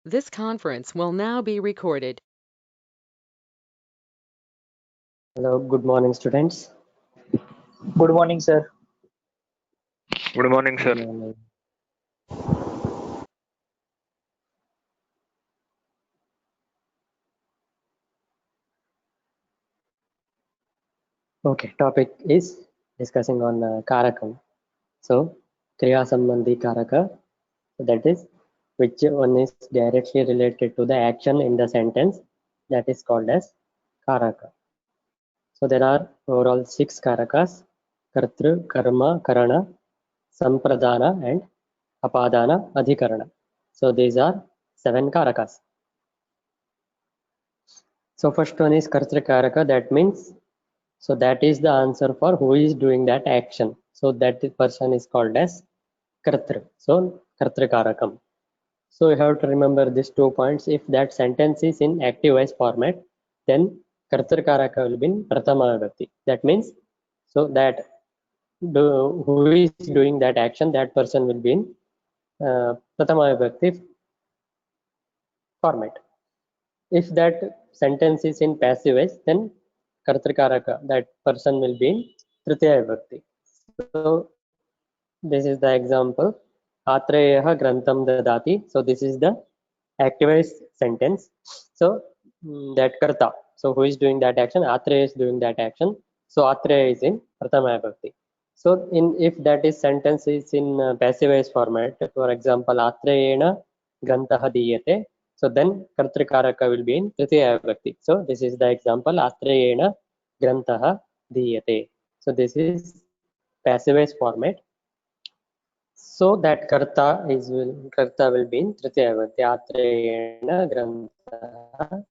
This conference will now be recorded. Hello, good morning, students. Good morning, sir. Good morning, sir. Good morning. Okay, topic is discussing on Karakam. So, Kriya Sambandhi Karaka, that is, which one is directly related to the action in the sentence, that is called as Karaka. So, there are overall 6 Karakas: Kartru, Karma, Karana, Sampradana, and Apadana, Adhikarana. So, these are 7 Karakas. So, first one is Kartra Karaka, that means so that is the answer for who is doing that action. So that person is called as Kartri. So Kartrikarakam. So you have to remember these 2 points. If that sentence is in active voice format, then Kartrikaraka will be in Prathama Vibhakti. That means so that who is doing that action, that person will be in Prathama Vibhakti format. If that sentence is in passive voice, then Kartrikaraka, that person will be in Tritiya Vibhakti. So this is the example. Atreya Grantham Dadati. So this is the activized sentence. So that Karta. So who is doing that action? Atreya is doing that action. So Atreya is in Prathama Vibhakti. So if that is sentence is in passive voice format, for example, Atreyena Grantaha Diyate. So then Kartrikaraka will be in Tritiya Vibhakti. So this is the example. Atreyena Grantaha Diyate. So this is passive voice format. So that karta will be in Tritiya Vibhakti. Atreyena Grantha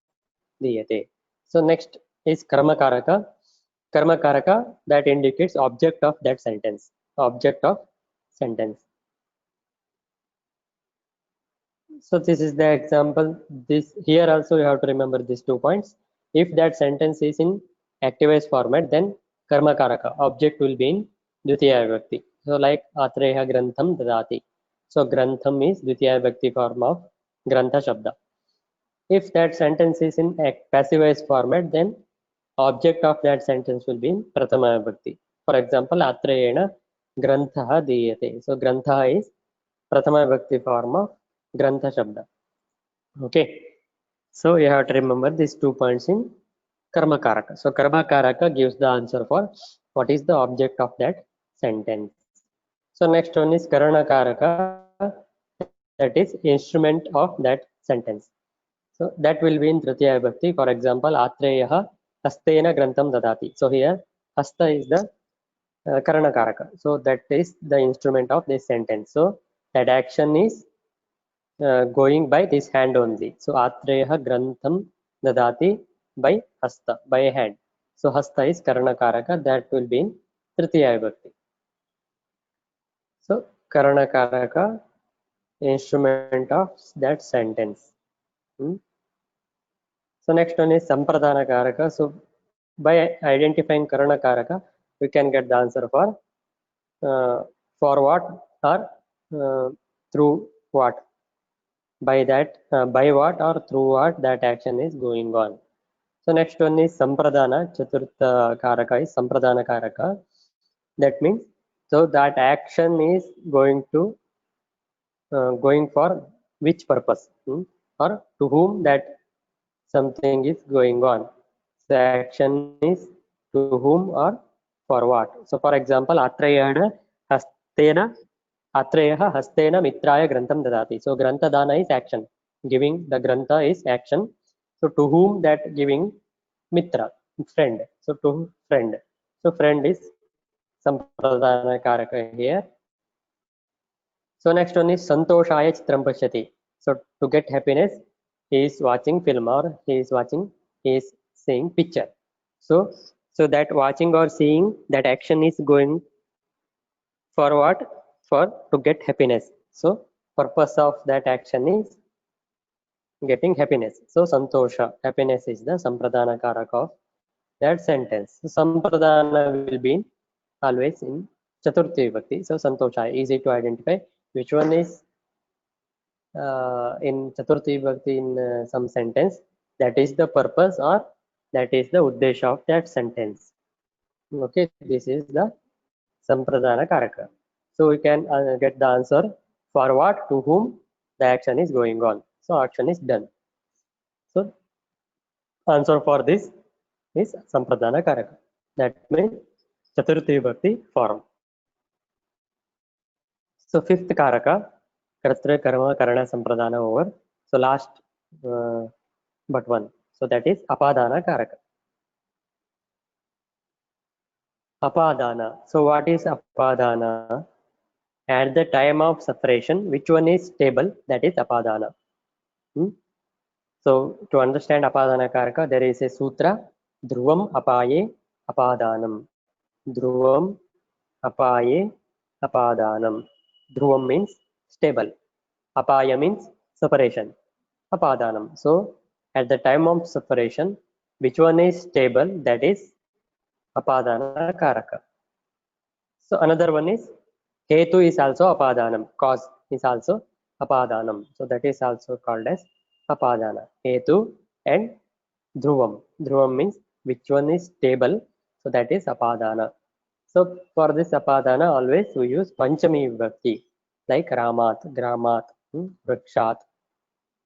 Diyate. So next is Karma Karaka. Karma Karaka, that indicates object of that sentence. Object of sentence. So this is the example. This here also you have to remember these 2 points. If that sentence is in activized format, then Karma Karaka object will be in Dvitiya Vibhakti. So like Atreya Grantham Dadati. So Grantham is Dvitiya Vibhakti form of Grantha Shabda. If that sentence is in passivized format, then object of that sentence will be in Prathama Vibhakti. For example, Atreyena Grantha Diyate. So Grantha is Prathama Vibhakti form of Grantha Shabda. Okay. So you have to remember these 2 points in Karma Karaka. So Karma Karaka gives the answer for what is the object of that sentence. So next one is Karana Karaka, that is instrument of that sentence. So that will be in Tritiya Vibhakti. For example, Atreyaha Hastena Grantham Dadati. So here Hasta is the Karana Karaka. So that is the instrument of this sentence. So that action is going by this hand only. So Atreyaha Grantham Dadati by Hasta, by hand. So Hasta is Karana Karaka, that will be in Tritiya Vibhakti. So Karana Karaka, instrument of that sentence. So next one is Sampradana Karaka. So by identifying Karana Karaka, we can get the answer for what or through what. By what or through what that action is going on. So next one is Sampradana. Chaturtha Karaka is Sampradana Karaka. That means so that action is going for which purpose, or to whom that something is going on. The action is to whom or for what. So for example, Atreyana Hastena Atreyaha Hastena Mitraya Grantham Dadati. So Grantha Dana is action. Giving the Grantha is action. So to whom that giving? Mitra, friend. So to friend. So friend is Sampradana Karaka here. So next one is Santoshaya Chitram Pashyati. So to get happiness, he is watching film or he is seeing picture. So that watching or seeing, that action is going for what? For to get happiness. So purpose of that action is getting happiness. So Santosha, happiness is the Sampradana Karaka of that sentence. So Sampradana will be always in Chaturthi Vibhakti. So Santosha, easy to identify which one is in Chaturthi Vibhakti in some sentence, that is the purpose or that is the uddesha of that sentence. Okay, this is the Sampradana Karaka. So we can get the answer for what, to whom the action is going on. So action is done. So answer for this is Sampradana Karaka. That means Chaturthi Vibhakti form. So fifth Karaka, Kartra Karma Karana Sampradana over. So last but one. So that is Apadana Karaka. Apadana. So what is Apadana? At the time of separation, which one is stable? That is Apadana. So to understand Apadana Karaka, there is a sutra, Dhruvam Apaye Apadanam. Dhruvam Apaye Apadanam. Dhruvam means stable. Apaya means separation. Apadanam. So at the time of separation, which one is stable? That is Apadana Karaka. So another one is Hetu is also Apadanam. Cause is also Apadanam. So that is also called as Apadana. Hetu and Dhruvam. Dhruvam means which one is stable. So that is Apadana. So for this Apadana, always we use Panchami Vibhakti like Ramat, Gramat, Vrikshat,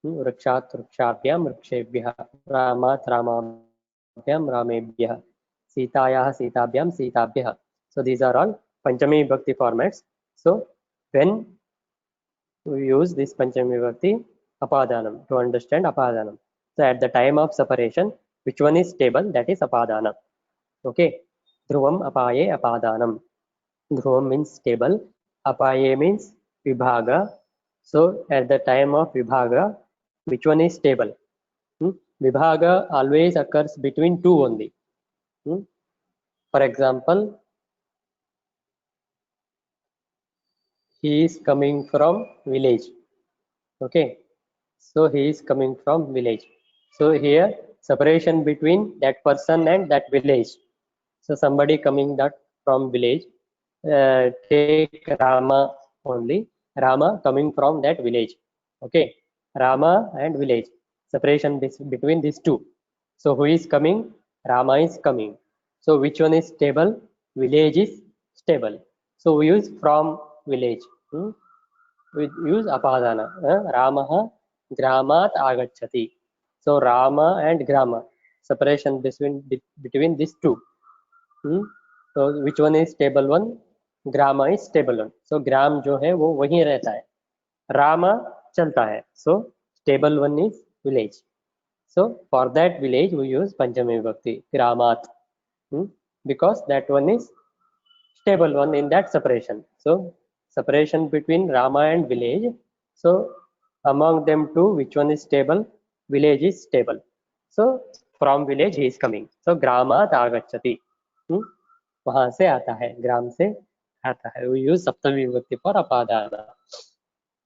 Vrikshat, Vrikshabhyam, Vrikshebhyah, Ramat, Ramabhyam, Ramebhyah, Sitayah, Sitabhyam, Sitabhyah. So these are all Panchami Vibhakti formats. So when we use this Panchami Vibhakti, Apadanam, to understand Apadanam. So at the time of separation, which one is stable? That is Apadana. Okay. Dhruvam Apaye Apadanam. Dhruvam means stable. Apaye means Vibhaga. So at the time of Vibhaga, which one is stable? Vibhaga always occurs between two only. For example, he is coming from village. Okay, so he is coming from village. So here separation between that person and that village. So somebody coming that from village, take Rama only. Rama coming from that village. Okay, Rama and village. Separation between these two. So who is coming? Rama is coming. So which one is stable? Village is stable. So we use from village. We use Apadana. Ramaha Gramat Agachati. So Rama and Grama. Separation between these two. So which one is stable one? Grama is stable one. So gram जो है वो वहीं रहता है. Rama चलता है. So stable one is village. So for that village we use Panchami Vibhakti, Gramat, because that one is stable one in that separation. So separation between Rama and village. So among them two, which one is stable? Village is stable. So from village he is coming. So Gramat Agachati. वहां से आता है, ग्राम से आता है. We use Saptami Vibhakti for Apadana.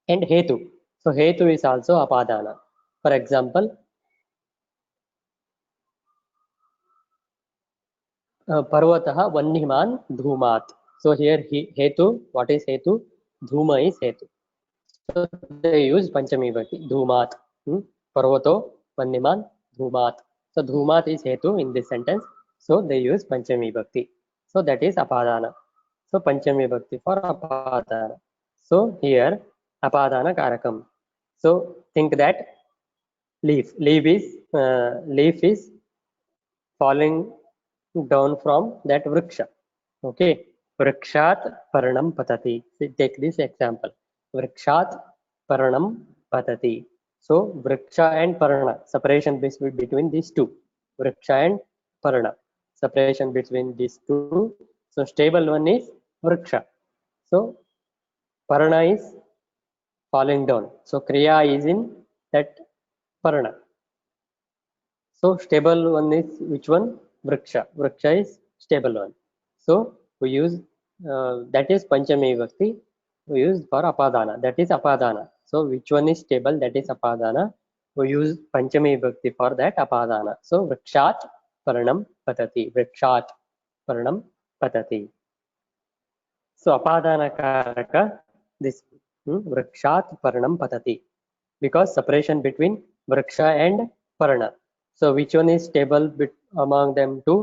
And Hetu. So Hetu is also Apadana. For example, Parvataha Vanniman Dhumat. So here Hetu, what is Hetu? Dhuma is Hetu. So they use Panchami Vibhakti. Dhumat. Parvato Vanniman Dhumat. So Dhumat is Hetu in this sentence. So they use Panchami Vibhakti. So that is Apadana. So Panchami Vibhakti for Apadana. So here Apadana Karakam. So think that leaf is falling down from that vriksha. Okay, vrikshat paranam patati. Take this example. Vrikshat paranam patati. So vriksha and parana, separation between these two. Vriksha and parana, separation between these two. So stable one is vriksha. So parana is falling down. So kriya is in that parana. So stable one is which one? Vriksha. Vriksha is stable one. So we use that is Panchami Vibhakti. We use for Apadana. That is Apadana. So which one is stable? That is Apadana. We use Panchami Vibhakti for that Apadana. So Vrikshat Paranam Patati. Vrikshat Paranam Patati. So Apadana Karaka, this Vrikshat Paranam Patati. because separation between vriksha and parna. So which one is stable among them two?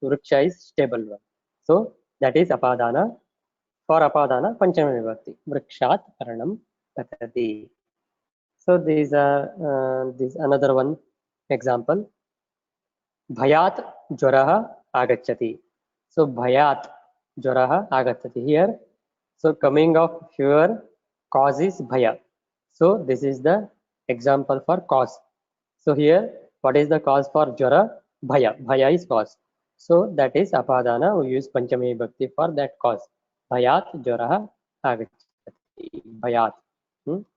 Vriksha is stable one. So that is apadana. For apadana, panchami vibhakti. Vrikshat paranam patati. So these are this another one example. Bhayat jwaraha agacchati. So bhayat jwaraha agacchati. Here, so coming of fever cause is bhaya. So this is the example for cause. So here, what is the cause for jwara? Bhaya. Bhaya is cause. So that is apadana. We use panchami vibhakti for that cause. Bhayat jwaraha agacchati. Bhayat.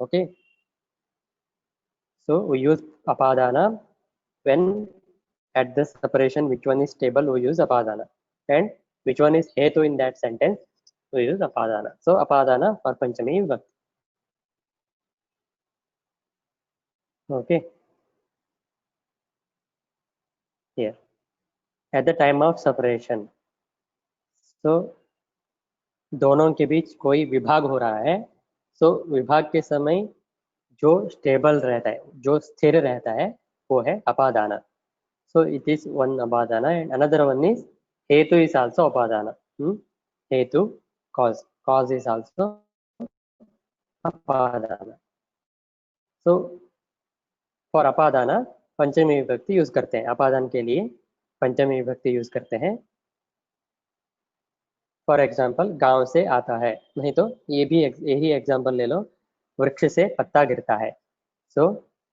Okay. So we use apadana when at the separation which one is stable we use apadana, and which one is hetu in that sentence we use apadana. So apadana for panchami vibhakti. Okay. Here at the time of separation, so दोनों के बीच कोई विभाग हो रहा है. So विभाग के समय जो स्टेबल रहता है, जो स्थिर रहता है, वो है अपादाना. So it is one apadana, and another one is hetu is also apadana. Hetu, cause. Cause is also apadana. So for apadana पंचमी विभक्ति यूज करते हैं. अपादान के लिए पंचमी विभक्ति यूज करते हैं. फॉर एग्जाम्पल गांव से आता है, नहीं तो ये भी यही एग्जाम्पल ले लो. वृक्ष से पत्ता गिरता है. सो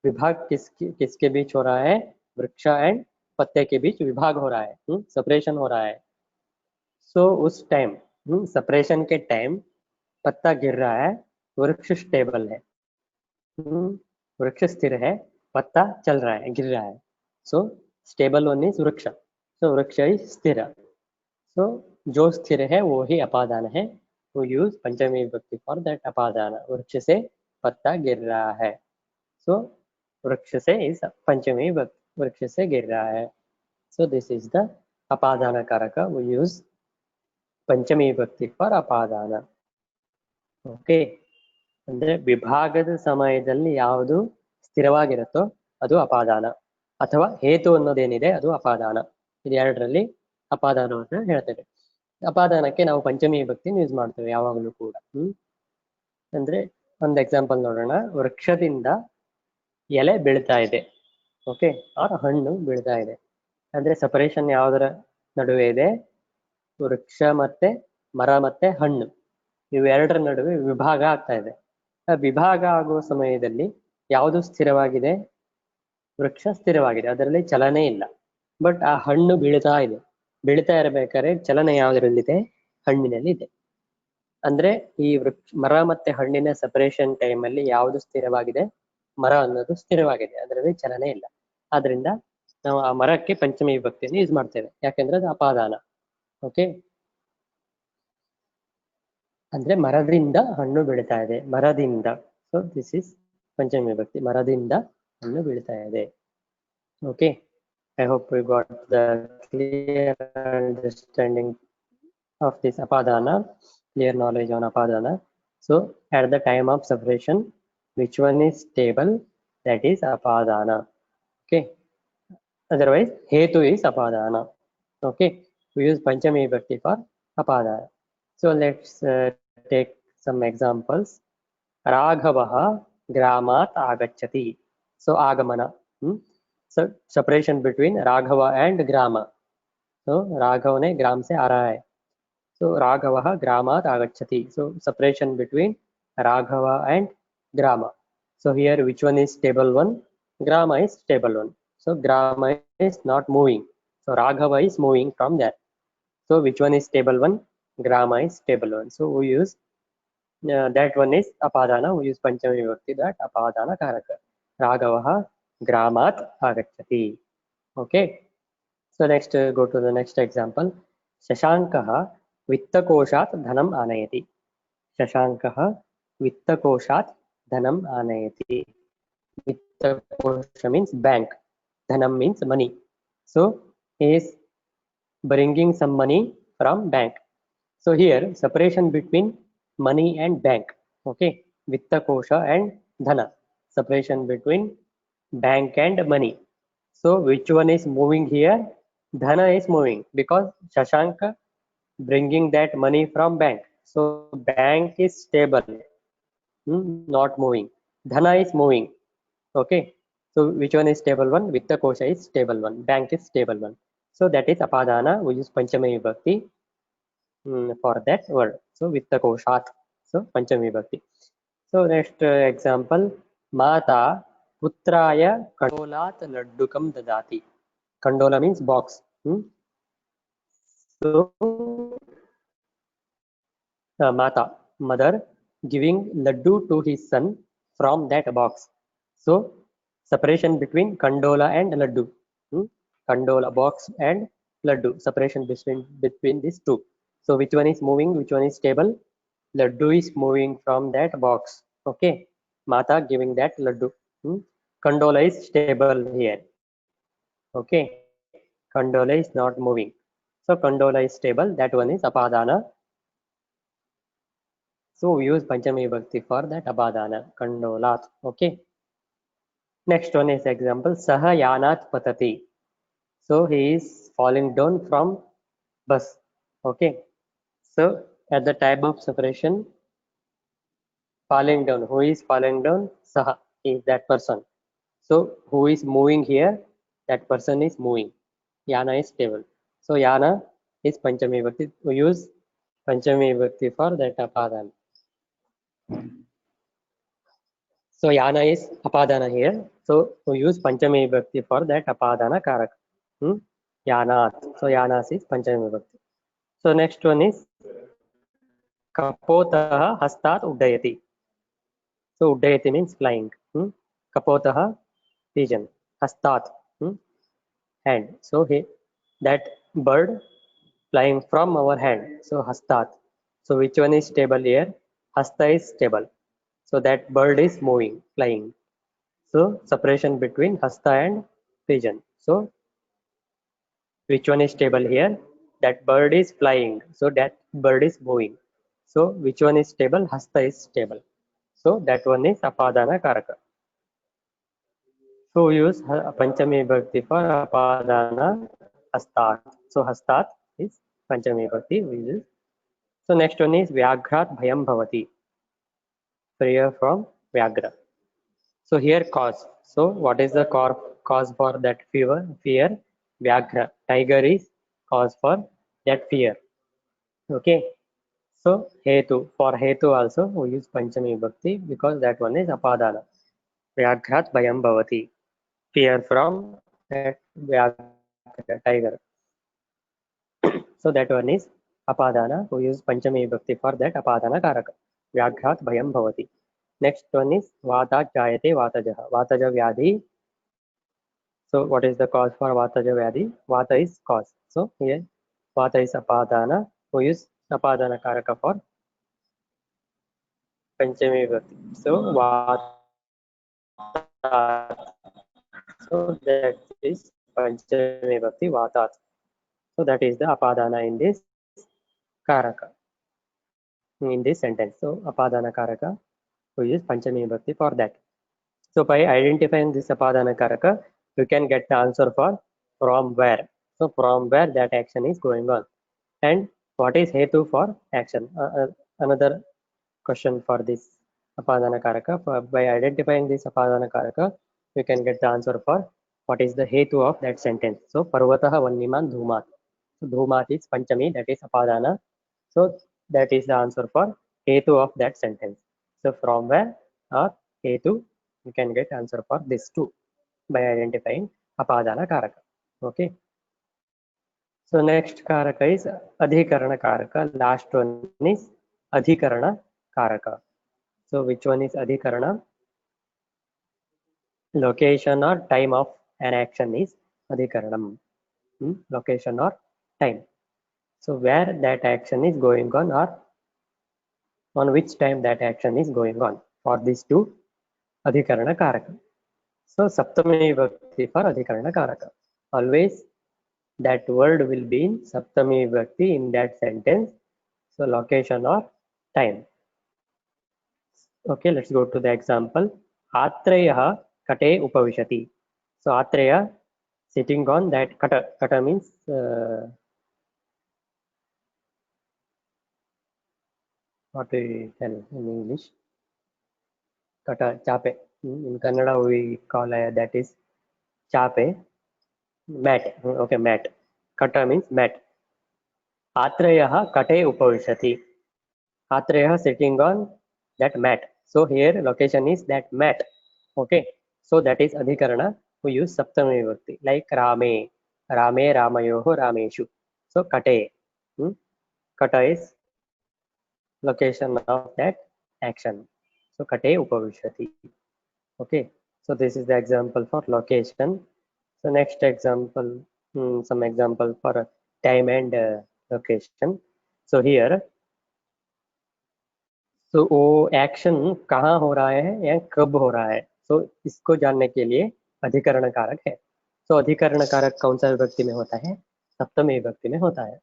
विभाग किसके बीच हो रहा है? वृक्ष एंड पत्ते के बीच विभाग हो रहा है, सेपरेशन हो रहा है. सो उस टाइम सेपरेशन के टाइम पत्ता गिर रहा है, वृक्ष स्टेबल है, वृक्ष स्थिर है, पत्ता चल रहा है, गिर रहा है. सो स्टेबल वन इज वृक्ष. सो वृक्ष इज स्थिर. सो जो स्थिर है वो ही अपादान है. वो यूज पंचमी विभक्ति फॉर दैट अपादान. वृक्ष से पत्ता गिर रहा है. सो वृक्ष से इस पंचमी विभक्ति, वृक्ष से गिर रहा है. सो दिस इज द अपादान कारक. वो यूज पंचमी विभक्ति फॉर ಅಪಾದಾನ. ಓಕೆ. ಅಂದ್ರೆ ವಿಭಾಗದ ಸಮಯದಲ್ಲಿ ಯಾವುದು ಸ್ಥಿರವಾಗಿರುತ್ತೋ ಅದು ಅಪಾದಾನ, ಅಥವಾ ಹೇತು ಅನ್ನೋದೇನಿದೆ ಅದು ಅಪಾದಾನ. ಇದು ಎರಡರಲ್ಲಿ ಅಪಾದಾನವನ್ನು ಹೇಳ್ತೇವೆ. ಅಪಾದಾನಕ್ಕೆ ನಾವು ಪಂಚಮಿ ವಿಭಕ್ತಿ ಯೂಸ್ ಮಾಡ್ತೇವೆ ಯಾವಾಗಲೂ ಕೂಡ. ಅಂದ್ರೆ ಒಂದು ಎಕ್ಸಾಂಪಲ್ ನೋಡೋಣ. ವೃಕ್ಷದಿಂದ ಎಲೆ ಬೀಳ್ತಾ ಇದೆ, ಓಕೆ, ಆರ್ ಹಣ್ಣು ಬೀಳ್ತಾ ಇದೆ. ಅಂದ್ರೆ ಸಪರೇಷನ್ ಯಾವುದರ ನಡುವೆ ಇದೆ? ವೃಕ್ಷ ಮತ್ತೆ ಮರ ಮತ್ತೆ ಹಣ್ಣು, ಇವೆರಡರ ನಡುವೆ ವಿಭಾಗ ಆಗ್ತಾ ಇದೆ. ಆ ವಿಭಾಗ ಆಗುವ ಸಮಯದಲ್ಲಿ ಯಾವುದು ಸ್ಥಿರವಾಗಿದೆ? ವೃಕ್ಷ ಸ್ಥಿರವಾಗಿದೆ, ಅದರಲ್ಲಿ ಚಲನೆ ಇಲ್ಲ. ಬಟ್ ಆ ಹಣ್ಣು ಬೀಳ್ತಾ ಇದೆ. ಬೀಳ್ತಾ ಇರಬೇಕಾದ್ರೆ ಚಲನೆ ಯಾವುದರಲ್ಲಿದೆ? ಹಣ್ಣಿನಲ್ಲಿ ಇದೆ. ಅಂದ್ರೆ ಈ ಮರ ಮತ್ತೆ ಹಣ್ಣಿನ ಸಪರೇಷನ್ ಟೈಮ್ ಅಲ್ಲಿ ಯಾವುದು ಸ್ಥಿರವಾಗಿದೆ? ಮರ ಅನ್ನೋದು ಸ್ಥಿರವಾಗಿದೆ, ಅದರಲ್ಲಿ ಚಲನೆ ಇಲ್ಲ. ಆದ್ರಿಂದ ನಾವು ಆ ಮರಕ್ಕೆ ಪಂಚಮಿ ವಿಭಕ್ತಿಯನ್ನು ಯೂಸ್ ಮಾಡ್ತೇವೆ, ಯಾಕೆಂದ್ರೆ ಅದು ಅಪಾದಾನ. ಓಕೆ. ಅಂದ್ರೆ ಮರದಿಂದ ಹಣ್ಣು ಬೀಳ್ತಾ ಇದೆ, ಮರದಿಂದ. ಸೊ ದಿಸ್ ಇಸ್ ಪಂಚಮಿ ವಿಭಕ್ತಿ, ಮರದಿಂದ ಹಣ್ಣು ಬೀಳ್ತಾ ಇದೆ. Okay. I hope we got the clear understanding of this apadana, clear knowledge on apadana. So at the time of separation, which one is stable? That is apadana. Okay. Otherwise, hetu is apadana. Okay. We use panchami vibhakti for apadana. So let's take some examples. Raghavah gramat agacchati. So agamana. So separation between Raghava and Grama. So Raghav ने ग्राम से आ रहा है. So Raghavah gramat agacchati. So separation between Raghava and Grama. So here which one is stable one? Grama is stable one. So Grama is not moving. So Raghava is moving from there. So which one is stable one? Grama is stable one. So we use that one is apadana. We use panchami vibhakti, that apadana karaka. Raghavah gramat agacchati. Okay. So next go to the next example. Shashankah vittakoshat dhanam anayati. Shashankah vittakoshat dhanam anayati. Vittakosha means bank, dhanam means money. So he is bringing some money from bank. So here separation between money and bank. Okay. Vittakosha and dhana. separation between bank and money. So which one is moving here? Dhana is moving because Shashank bringing that money from bank. So bank is stable, not moving. Dhana is moving. Okay. So which one is stable one? Vitta kosha is stable one. Bank is stable one. So that is apadana. We use panchami vibhakti for that word. So vitta koshat. So panchami vibhakti. So next example. Mata putraya kandolat laddukam dadati. Kandola means box. So Mata, mother, giving laddu to his son from that box. So separation between kandola and laddu. Kandola box and laddu. Separation between these two. So which one is moving? Which one is stable? Laddu is moving from that box. Okay. Mata giving that laddu. Kandola is stable here. Okay. Kandola is not moving. So kandola is stable. That one is apadana. So we use Panchami Vibhakti for that Abadana, Kandolat. Okay. Next one is example Saha Yanat Patati. So he is falling down from bus. Okay. So at the time of separation, falling down. Who is falling down? Saha is that person. So who is moving here? That person is moving. Yana is stable. So Yana is Panchami Vibhakti. We use Panchami Vibhakti for that Apadana. So yana is apadana here. So we use Panchami Vibhakti for that apadana karak. Yanat. So yanas is Panchami Vibhakti. So next one is Kapotah Hastat Uddayati. So Uddayati means flying. Kapotah pigeon. Hastat hand. So that bird flying from our hand. So Hastat. So which one is stable here? Hasta is stable. So that bird is moving, flying. So separation between hasta and pigeon. So which one is stable here? That bird is flying. So that bird is moving. So which one is stable? Hasta is stable. So that one is apadana karaka. So we use Panchami Vibhakti for apadana hastat. So hastat is Panchami Vibhakti we use. So next one is Vyagrat Bhayam Bhavati. Prayer from Vyagra. So here cause. So what is the cause for that fear? Vyagra. Tiger is cause for that fear. Okay. So hetu. For hetu also we use Panchami Vibhakti because that one is apadana. Vyagrat bhayam bhavati. Fear from that Vyagra, tiger. So that one is apadana. We use Panchami Vibhakti for that apadana karaka. Vyagrat bhayam bhavati. Next one is Vata Jayate Vatajaha. Vataja Vyadhi. So what is the cause for Vataja Vyadhi? Vata is cause. So here Vata is Apadana. We use Apadana Karaka for Panchami Vibhakti. So Vata. So that is Panchami Vibhakti Vatat. So that is the Apadana in this Karaka. In this sentence. So Apadana Karaka. We use Panchami Vibhakti for that. So by identifying this Apadana Karaka, you can get the answer for from where. So from where that action is going on. And what is Hetu for action? Another question for this Apadana Karaka. By identifying this Apadana Karaka, you can get the answer for what is the Hetu of that sentence. So Parvataha Vanniman Dhumat. So Dhumat is Panchami, that is Apadana. So that is the answer for Hetu of that sentence. So from where or Hetu, you can get answer for this too by identifying Apadana Karaka. Okay. So next Karaka is Adhikarana Karaka. Last one is Adhikarana Karaka. So which one is Adhikarana? Location or time of an action is Adhikaranam. Location or time. So where that action is going on or on which time that action is going on. For these two Adhikarana Karaka. So Saptami Vibhakti for Adhikarana Karaka. Always that word will be in Saptami Vibhakti in that sentence. So location or time. Okay, let's go to the example. Atreyah kate upavishati. So Atreya sitting on that kata. Kata means what we tell in English. Kata, chape. In Kannada we call that is chape. Mat. Okay, mat. Kata means mat. Atreyah kate upavishati. Atreyah sitting on that mat. So here location is that mat. Okay. So that is adhikarana. We use saptami vibhakti like Rame. Rame Ramayoho Rameshu. So kate. Kata is location of that action. So kate upavishati. Okay. So this is the example for location. So next example, some example for time and location. So here, so वो action कहाँ हो रहा है या कब हो रहा है, so इसको जानने के लिए अधिकरण कारक है. so अधिकरण कारक कौन सा विभक्ति में होता है, सप्तमी विभक्ति में होता है.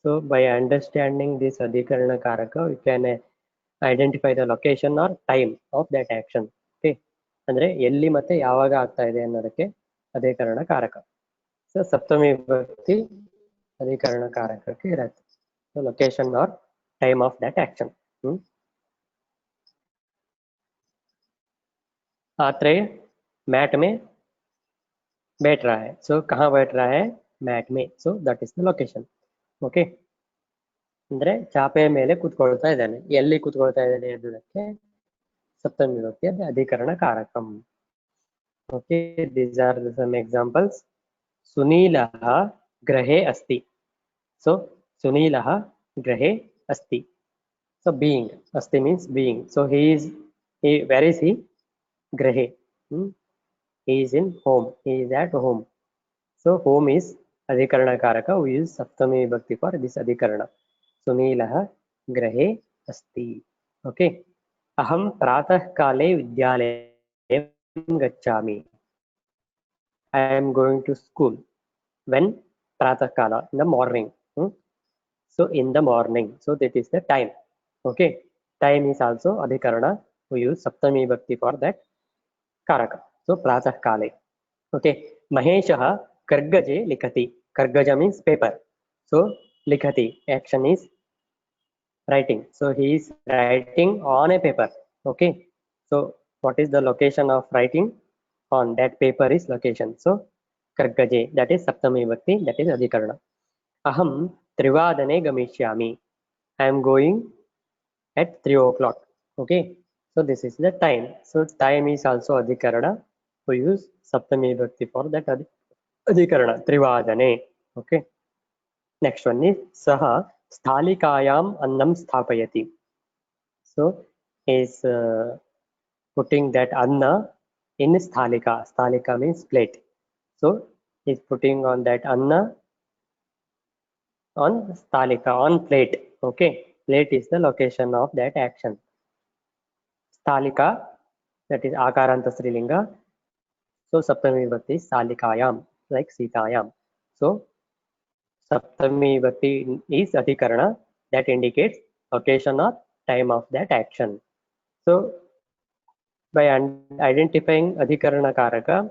so by understanding this अधिकरण कारक we can identify the location or time of that action. okay, ಅಂದ್ರೆ ಎಲ್ಲಿ ಮತ್ತೆ ಯಾವಾಗ ಆಗ್ತಾ ಇದೆ ಅನ್ನೋದಕ್ಕೆ अधिकरण कारक. so ಸಪ್ತಮಿ ವಿಭಕ್ತಿ अधिकरण कारकಕ್ಕೆ ಇರುತ್ತೆ. so location or time of that action. Atreya mat में बैठ रहा है. सो कहाँ बैठ रहा है, मैट में. So that is the location. Okay, ಅಂದ್ರೆ ಚಾಪೆಯ ಮೇಲೆ ಕೂತ್ಕೊಳ್ತಾ ಇದ್ದಾನೆ. ಎಲ್ಲಿ ಕೂತ್ಕೊಳ್ತಾ ಇದ್ದಾನೆ ಅನ್ನೋದಕ್ಕೆ ಸಪ್ತಮಿ ವಿಭಕ್ತಿಯ ಅಧಿಕರಣ ಕಾರಕಂ. Okay, these are some examples. ಸುನೀಲಃ ಗೃಹೇ ಅಸ್ತಿ. ಸೊ ಸುನೀಲಃ ಗೃಹೇ ಅಸ್ತಿ. ಸೊ ಬೀಯಿಂಗ್, ಅಸ್ತಿ means being. So where is he, ಗೃಹೇ. He is in home. He is at home. So home is adhikarana karaka. We use saptami vibhakti for this adhikarana. Sunilah grahe asti. Okay. Aham pratah kale vidyalayam gacchami. I am going to school. When? Pratah kala, in the morning. So in the morning. So that is the time. Okay. Time is also adhikarana. We use saptami vibhakti for that karaka. So pratah kale. Okay, Maheshah Kargaje Likhati. Kargaja means paper. So Likhati, action is writing. So he is writing on a paper. Okay, so what is the location of writing on that paper is location. So Kargaje, that is Saptami Vibhakti, that is Adhikarana. Aham Trivadane Gamishyami. I am going at 3 o'clock. Okay, so this is the time. So time is also Adhikarana. We use Saptami Vibhakti for that Adhikarana, Trivadane. Okay. Next one is Saha Sthalikayam Annam Sthapayati. So is putting that Anna in Sthalika. Sthalika means plate. So is putting on that Anna on Sthalika, on plate. Okay. Plate is the location of that action. Sthalika, that is Akaranta Strilinga. So Saptami Vibhakti is Salikayam, like Sitayam. So Saptami Vibhakti is Adhikarana that indicates location or time of that action. So by identifying Adhikarana Karaka,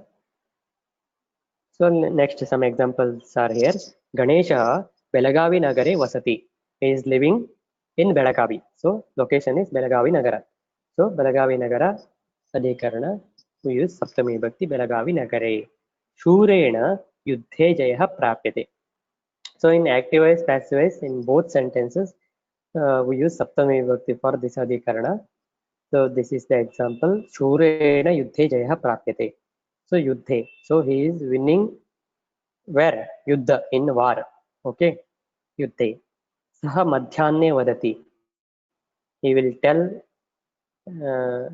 so next some examples are here. Ganesha Belagavi Nagare Vasati. He is living in Belagavi. So location is Belagavi Nagara. So Belagavi Nagara Adhikarana, we use Saptami Vibhakti Belagavi Nagare. Shurena Yuddhe Jayah Prapyate. So in active voice, passive voice, in both sentences, we use Saptami Vibhakti for this Adhikarana. So this is the example. Shurena Yuddhe Jayah Prapyate. So Yuddhe. So he is winning where? Yuddha, in war. Okay. Yuddhe. Saha Madhyane Vadati. He will tell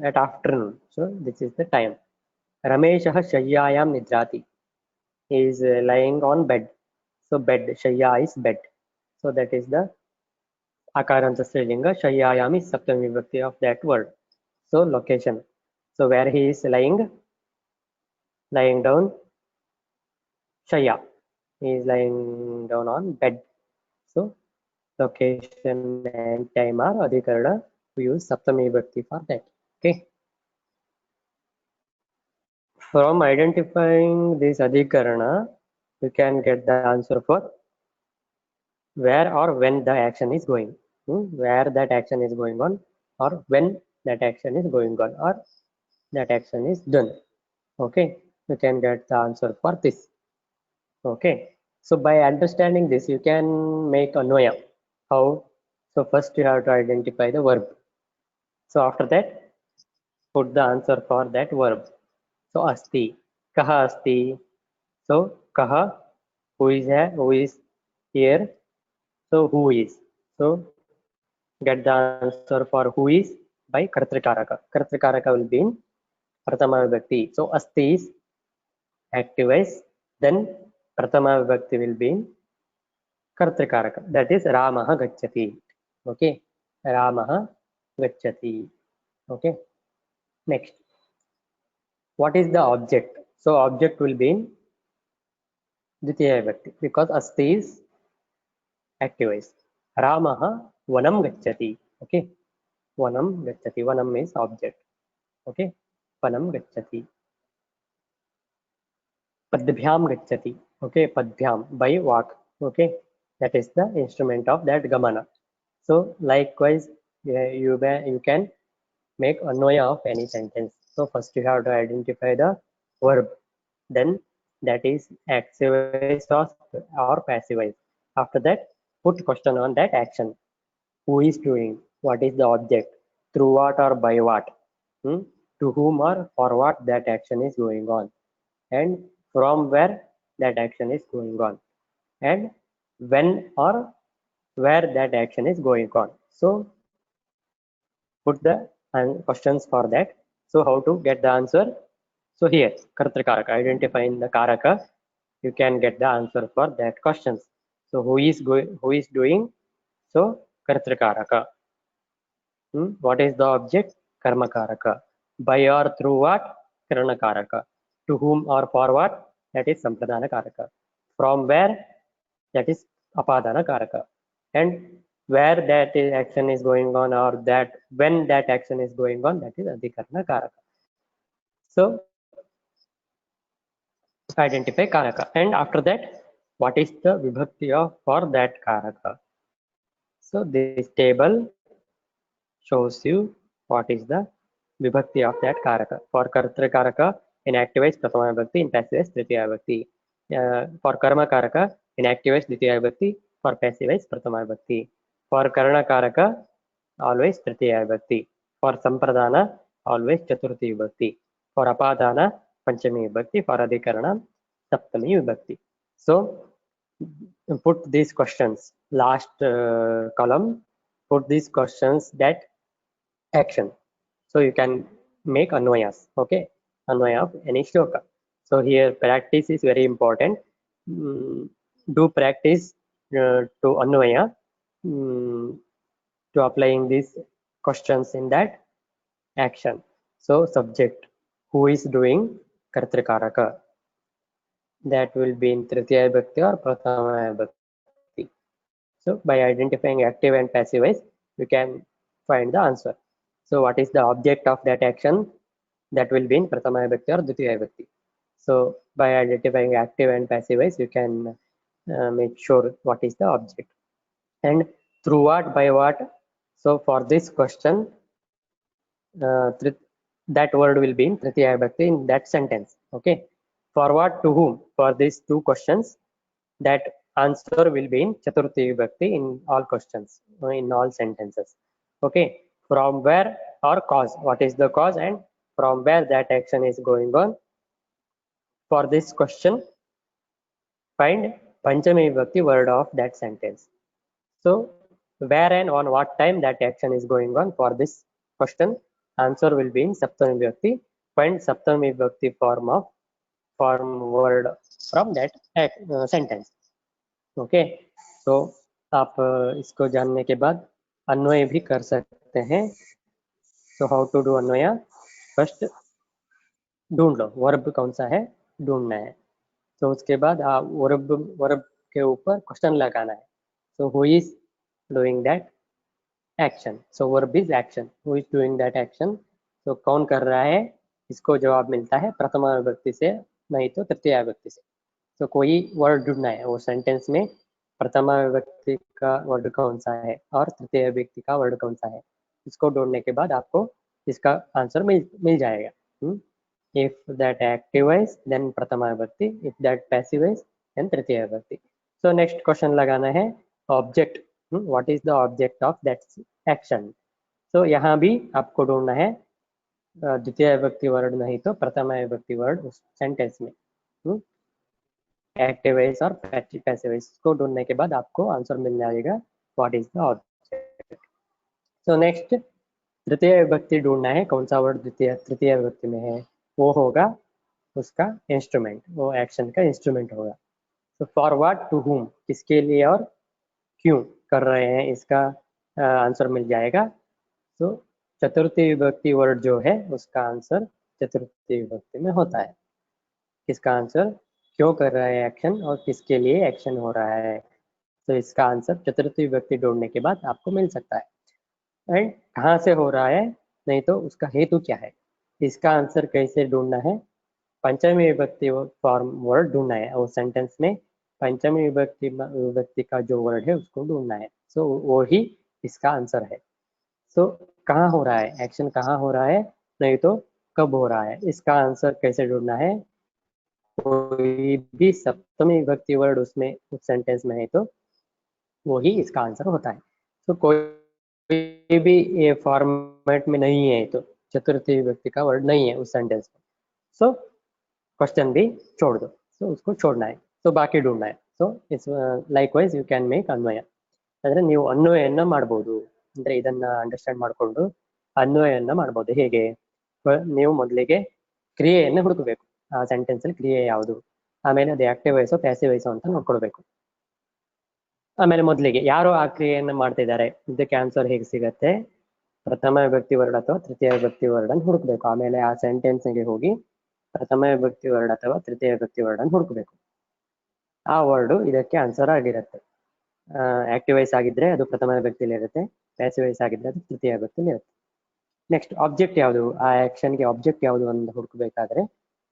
at afternoon. So this is the time. Rameshah Shayyayam Nidrati. He is lying on bed. So bed, Shayya is bed. So that is the Akaranta Strilinga. Shayyayam is Saptami Vibhakti of that word. So location. So where he is lying down, Shayya. He is lying down on bed. So location and time are Adhikarana. We use Saptami Vibhakti for that. Okay. From identifying this adhikarana, you can get the answer for where or when the action is going. Where that action is going on, or when that action is going on, or that action is done. Okay, you can get the answer for this. Okay, so by understanding this, you can make anvaya. How? So first you have to identify the verb. So after that, put the answer for that verb. So asti, kaha asti. So kaha, who is here, who is here. So who is. So get the answer for who is by kartrikaraka. Kartrikaraka will be in prathama vibhakti. So asti is active voice. Then prathama vibhakti will be in kartrikaraka. That is Ramaha gacchati. Okay, Ramaha gacchati. Okay, next. What is the object? So object will be in Dvitiya vibhakti because asti is active voice. Ramaha vanam gacchati. Okay, vanam gacchati. Vanam is object. Okay, vanam gacchati. Padbhyam gacchati. Okay, padbhyam by walk. Okay, that is the instrument of that gamana. So likewise, you can make anvaya of any sentence. So first you have to identify the verb, then that is active voice or passive voice. After that, put question on that action. Who is doing? What is the object? Through what or by what? Hmm? To whom or for what that action is going on, and from where that action is going on, and when or where that action is going on. So put the questions for that. So how to get the answer? So here, Kartakaraka, identifying the Karaka, you can get the answer for that questions. So who is doing? So Kartakaraka. What is the object? Karmakaraka. By or through what? Karanakaraka. To whom or for what? That is Sampradana Karaka. From where? That is Apadana Karaka. And where that action is going on, or that when that action is going on, that is Adhikarana Karaka. So identify Karaka. And after that, what is the Vibhakti of for that Karaka? So this table shows you what is the Vibhakti of that Karaka. For Kartra Karaka, in activates Prathama Vibhakti, in passive Tritiya Vibhakti. For Karma Karaka, in activates Ditya Vibhakti, for passive Prathama Vibhakti. For Karana Karaka, always Tritiya Vibhakti. For Sampradana, always Chaturthi Vibhakti. For Apadana, Panchami Vibhakti. For Adhikarana, Saptami Vibhakti. So put these questions, last column, put these questions that action. So you can make anvayas, okay? Anvaya of any shloka. So here practice is very important. Do practice to anvaya, to applying these questions in that action. So subject, who is doing Kartrikaraka? That will be in Tritiya Vibhakti or Prathama Vibhakti. So by identifying active and passive voice, you can find the answer. So what is the object of that action? That will be in Prathama Vibhakti or Dvitiya Vibhakti. So by identifying active and passive voice, you can make sure what is the object. And through what, by what? So for this question, that word will be in Tritiya Vibhakti in that sentence. Okay. For what, to whom? For these two questions, that answer will be in Chaturthi Vibhakti in all questions, in all sentences. Okay. From where or cause? What is the cause and from where that action is going on? For this question, find Panchami Vibhakti word of that sentence. So where and on what time that action is going on for this question, answer will be in Saptami Vibhakti. Find Saptami Vibhakti form word from that sentence. Okay, तो आप इसको जानने के बाद अन्वय भी कर सकते हैं. तो how to do Anvay? First ढूंढ लो वर्ब कौन सा है, ढूंढना है. तो उसके बाद आप वर्ब के ऊपर क्वेश्चन लगाना है. So who is doing that action? So verb is action. Who is doing that action? तो कौन कर रहा है इसको जवाब मिलता है प्रथमा विभक्ति से, नहीं तो तृतीया विभक्ति से। तो कोई वर्ड ढूंढना है, वो सेंटेंस में प्रथमा विभक्ति का वर्ड कौन सा है और तृतीय विभक्ति का वर्ड कौन सा है, इसको ढूंढने के बाद आपको इसका आंसर मिल जाएगा। इफ दैट एक्टिवाइज देन प्रथमा विभक्ति, इफ दैट पैसिवाइज देन तृतीय विभक्ति। सो नेक्स्ट क्वेश्चन लगाना है object, what is the object of that action. तो यहाँ भी आपको ढूंढना है द्वितीय विभक्ति वर्ड नहीं तो प्रथमा विभक्ति वर्ड उस सेंटेंस में, एक्टिवाइज और पैसिवाइज को ढूंढने के बाद आपको आंसर मिल जाएगा what is the object. So next तृतीय विभक्ति ढूंढना है, कौन सा वर्ड तृतीय विभक्ति में है, वो होगा उसका इंस्ट्रूमेंट, वो एक्शन का इंस्ट्रूमेंट होगा। तो फॉर व्हाट, टू हुम, किसके लिए और क्यों कर रहे हैं, इसका आंसर मिल जाएगा। तो चतुर्थी विभक्ति वर्ड जो है उसका आंसर चतुर्थी विभक्ति में होता है। इसका आंसर क्यों कर रहा है एक्शन और किसके लिए एक्शन हो रहा है, तो इसका आंसर चतुर्थी विभक्ति ढूंढने के बाद आपको मिल सकता है। एंड कहाँ से हो रहा है, नहीं तो उसका हेतु क्या है, इसका आंसर कैसे ढूंढना है, पंचमी विभक्ति फॉर्म वर्ड ढूंढना है, और सेंटेंस में पंचमी विभक्ति का जो वर्ड है उसको ढूंढना है। सो वो ही इसका आंसर है। सो कहाँ हो रहा है एक्शन, कहाँ हो रहा है, नहीं तो कब हो रहा है, इसका आंसर कैसे ढूंढना है, कोई भी सप्तमी विभक्ति वर्ड उसमें उस सेंटेंस में है तो वो ही इसका आंसर होता है। तो कोई भी ये फॉर्मेट में नहीं है तो चतुर्थी विभक्ति का वर्ड नहीं है उस सेंटेंस में, सो क्वेश्चन भी छोड़ दो, तो उसको छोड़ना है, तो बाकी ढूंढना है। So it's like wise you can make ಅನ್ವಯ, ಅಂದ್ರೆ ನೀವು ಅನ್ವಯನ ಮಾಡ್ಬೋದು, ಅಂದ್ರೆ ಇದನ್ನ ಅಂಡರ್ಸ್ಟ್ಯಾಂಡ್ ಮಾಡಿಕೊಂಡು ಅನ್ವಯನ ಮಾಡ್ಬೋದು. ಹೇಗೆ, ನೀವು ಮೊದಲಿಗೆ ಕ್ರಿಯೆಯನ್ನು ಹುಡುಕಬೇಕು, ಆ ಸೆಂಟೆನ್ಸ್ ಅಲ್ಲಿ ಕ್ರಿಯೆ ಯಾವುದು, ಆಮೇಲೆ ಅದು ಆಕ್ಟಿವ್ ವಾಯ್ಸೋ ಪ್ಯಾಸಿವ್ ವಾಯ್ಸೋ ಅಂತ ನೋಡ್ಕೊಳ್ಬೇಕು. ಆಮೇಲೆ ಮೊದಲಿಗೆ ಯಾರು ಆ ಕ್ರಿಯೆಯನ್ನು ಮಾಡ್ತಾ ಇದ್ದಾರೆ, ಇದಕ್ಕೆ ಆನ್ಸರ್ ಹೇಗೆ ಸಿಗತ್ತೆ, ಪ್ರಥಮ ವಿಭಕ್ತಿ ವರ್ಡ್ ಅಥವಾ ತೃತೀಯ ವಿಭಕ್ತಿ ವರ್ಡ್ ಅನ್ನು ಹುಡುಕ್ಬೇಕು. ಆಮೇಲೆ ಆ ಸೆಂಟೆನ್ಸ್ಗೆ ಹೋಗಿ ಪ್ರಥಮ ವಿಭಕ್ತಿ ವರ್ಡ್ ಅಥವಾ ತೃತೀಯ ವಿಭಕ್ತಿ ವರ್ಡ್ ಅನ್ನು ಹುಡುಕಬೇಕು. ಆ ವರ್ಡ್ ಇದಕ್ಕೆ ಆನ್ಸರ್ ಆಗಿರುತ್ತೆ. ಆಕ್ಟಿವ್ ವಾಯ್ಸ್ ಆಗಿದ್ರೆ ಅದು ಪ್ರಥಮ ವಿಭಕ್ತಿಯಲ್ಲಿ ಇರುತ್ತೆ, ಪ್ಯಾಸಿವ್ ವಾಯ್ಸ್ ಆಗಿದ್ರೆ ಅದು ತೃತೀಯ ವಿಭಕ್ತಿಯಲ್ಲಿ ಇರುತ್ತೆ. ನೆಕ್ಸ್ಟ್ ಆಬ್ಜೆಕ್ಟ್ ಯಾವುದು, ಆ ಆಕ್ಷನ್ಗೆ ಆಬ್ಜೆಕ್ಟ್ ಯಾವುದು ಅಂತ ಹುಡುಕಬೇಕಾದ್ರೆ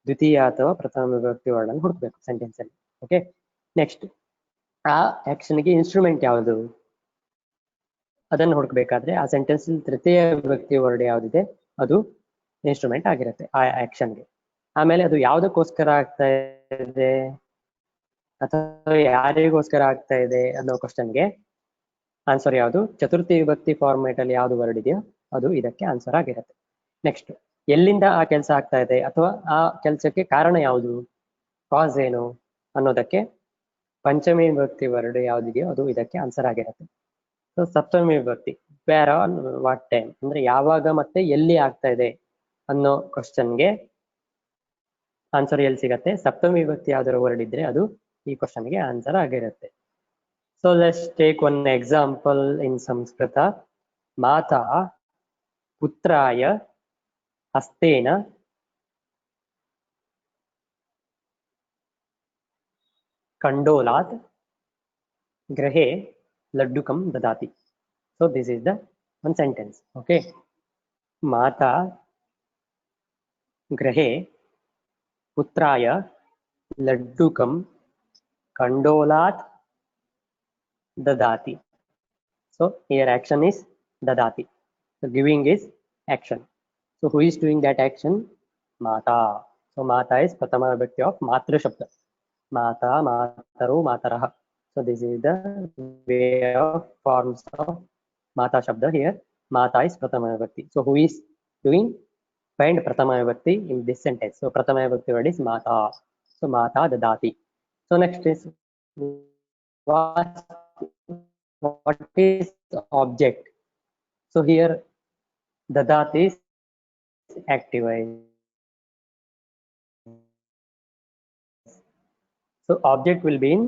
ದ್ವಿತೀಯ ಅಥವಾ ಪ್ರಥಮ ವಿಭಕ್ತಿ ವರ್ಡ್ ಅನ್ನು ಹುಡುಕಬೇಕು ಸೆಂಟೆನ್ಸ್ ಅಲ್ಲಿ. ಓಕೆ, ನೆಕ್ಸ್ಟ್ ಆ ಆಕ್ಷನ್ಗೆ ಇನ್ಸ್ಟ್ರೂಮೆಂಟ್ ಯಾವುದು ಅದನ್ನು ಹುಡುಕಬೇಕಾದ್ರೆ ಆ ಸೆಂಟೆನ್ಸ್ ತೃತೀಯ ವಿಭಕ್ತಿ ವರ್ಡ್ ಯಾವುದಿದೆ ಅದು ಇನ್ಸ್ಟ್ರೂಮೆಂಟ್ ಆಗಿರುತ್ತೆ ಆ ಆಕ್ಷನ್ಗೆ. ಆಮೇಲೆ ಅದು ಯಾವುದಕ್ಕೋಸ್ಕರ ಆಗ್ತಾ ಇದೆ ಅಥವಾ ಯಾರಿಗೋಸ್ಕರ ಆಗ್ತಾ ಇದೆ ಅನ್ನೋ ಕ್ವಶನ್ಗೆ ಆನ್ಸರ್ ಯಾವುದು, ಚತುರ್ಥಿ ವಿಭಕ್ತಿ ಫಾರ್ಮೇಟ್ ಅಲ್ಲಿ ಯಾವುದು ವರ್ಡ್ ಇದೆಯೋ ಅದು ಇದಕ್ಕೆ ಆನ್ಸರ್ ಆಗಿರುತ್ತೆ. ನೆಕ್ಸ್ಟ್ ಎಲ್ಲಿಂದ ಆ ಕೆಲಸ ಆಗ್ತಾ ಇದೆ ಅಥವಾ ಆ ಕೆಲಸಕ್ಕೆ ಕಾರಣ ಯಾವುದು, ಕಾಸ್ ಏನು ಅನ್ನೋದಕ್ಕೆ ಪಂಚಮಿ ವಿಭಕ್ತಿ ವರ್ಡ್ ಯಾವುದಿದೆಯೋ ಅದು ಇದಕ್ಕೆ ಆನ್ಸರ್ ಆಗಿರುತ್ತೆ. ಸೊ ಸಪ್ತಮಿ ವಿಭಕ್ತಿ ವೇರ್ ಆನ್ ವಾಟ್ ಟೈಮ್, ಅಂದ್ರೆ ಯಾವಾಗ ಮತ್ತೆ ಎಲ್ಲಿ ಆಗ್ತಾ ಇದೆ ಅನ್ನೋ ಕ್ವಶನ್ಗೆ ಆನ್ಸರ್ ಎಲ್ಲಿ ಸಿಗತ್ತೆ, ಸಪ್ತಮಿ ವಿಭಕ್ತಿ ಯಾವ್ದಾದ್ರು ವರ್ಡ್ ಇದ್ರೆ ಅದು ಈ ಕ್ವಶನ್ಗೆ ಆನ್ಸರ್ ಆಗಿರುತ್ತೆ. So let's take one example in Sanskrit. ಮಾತಾ ಪುತ್ರಾಯ ಹಸ್ತೇನ ಕಂಡೋಲಾತ್ ಗೃಹೆ ಲಡ್ಡುಕಂ ದದಾತಿ. So this is the one sentence. Okay, माता गृहे पुत्राय लड्डुकं कंडोलात् ददाति. So here action is dadati, so giving is action. So who is doing that action, mata. So mata is prathama vibhakti of matra shabda, mata, mataru, matarah. So this is the way of forms of mata shabda. Here mata is prathama vibhakti, so who is doing, find prathama vibhakti in this sentence. So prathama vibhakti word is mata, so mata dadati. So next is what is object. So here dadati is active voice, so object will be in